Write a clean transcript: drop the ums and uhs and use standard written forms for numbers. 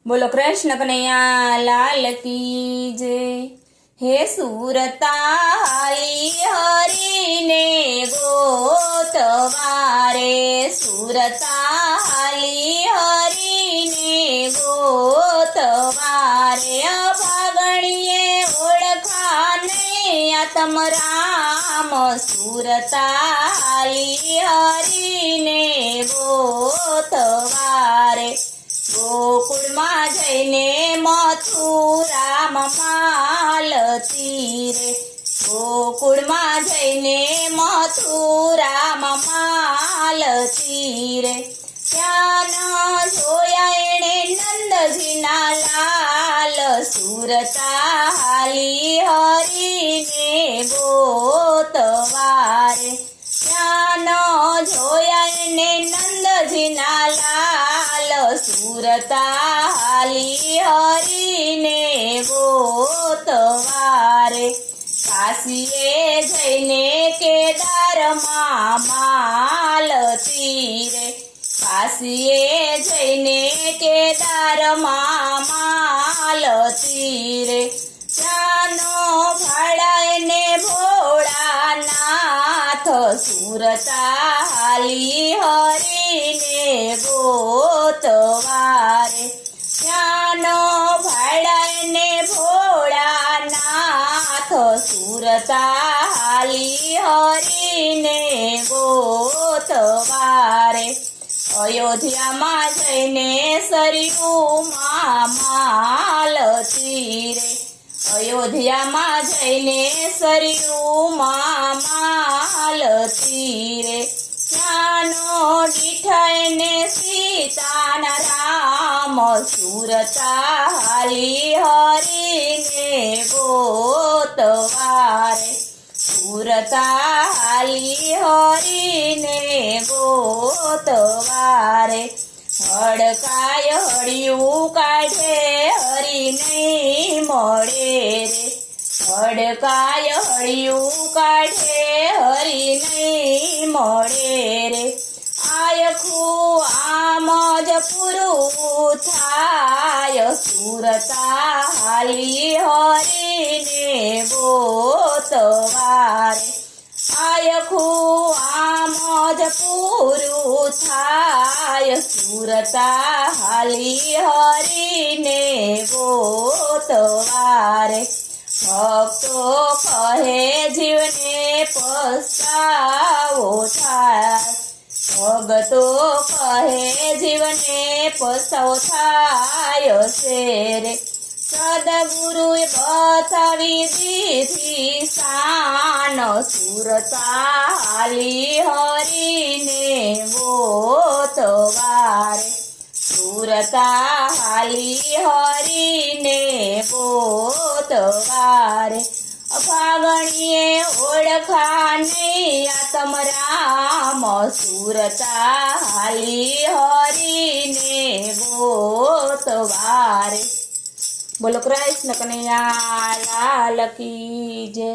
बोलो कृष्ण कन्हैया लाल की जय। हे सुरताली हरि ने गोतवारे, सुरताली हरि ने गोतवारे, अभागणिये ओळखाने आत्म राम, सुरताली हरि ने गोतवारे। गोकुळમાં જઈને મથુરામાં માલતી રે, ગોકુળમાં જઈને મથુરામાં માલતી રે, ત્યાં જોયા એણે નંદજીના લાલ, સુરતાલી હરિને ગોતવારે, ત્યાં જોયા એણે નંદજીના લાલ, સુરતાલી હરિને ગોતવારે। કાશીએ જઈને કેદારમાં માલતી રે, કાશીએ જઈને કેદારમાં માલતી રે, ત્યાંનો ભાડા એને ભોળાનાથ, સુરતાલી હરિને ગોતવારે, ત્યાંનો ભાડા એને ભોળાનાથ, સુરતાલી હરિને ગોતવારે। અયોધ્યામાં જઈને સરયુમાં માલતી રે, અયોધ્યામાં જઈને સરયુમાં માલતી રે, ત્યાંનો દીઠા એને સીતાના રામ, સુરતાલી હરિને ગોતવારે, સુરતાલી હરિને ગોતવારે। હડકાય હળિયું કાઢે હરિ નહીં મળે રે, હડકાય હળિયું કાઢે હરિ નહીં મળે રે, આયખું આમ જ પૂરું થાય, સુરતાલી હરિને ગોતવારે, આયખું આમ જ પૂરું થાય, સુરતાલી હરિને ગોતવારે। ભક્તો કહે જીવને પસ્તાવો થાય, ભગતો કહે જીવને પસ્તાવો થાય છે રે, સદગુરુએ બતાવી દીધી શાન, સુરતાલી હરિને ગોતવારે, સુરતાલી હરિને ગોતવારે। અભાગણીએ ઓળખા નહીં આત્મ રામ, સુરતાલી હરિને ગોતવારે। બોલો કૃષ્ણ કનૈયા લાલ કી જય।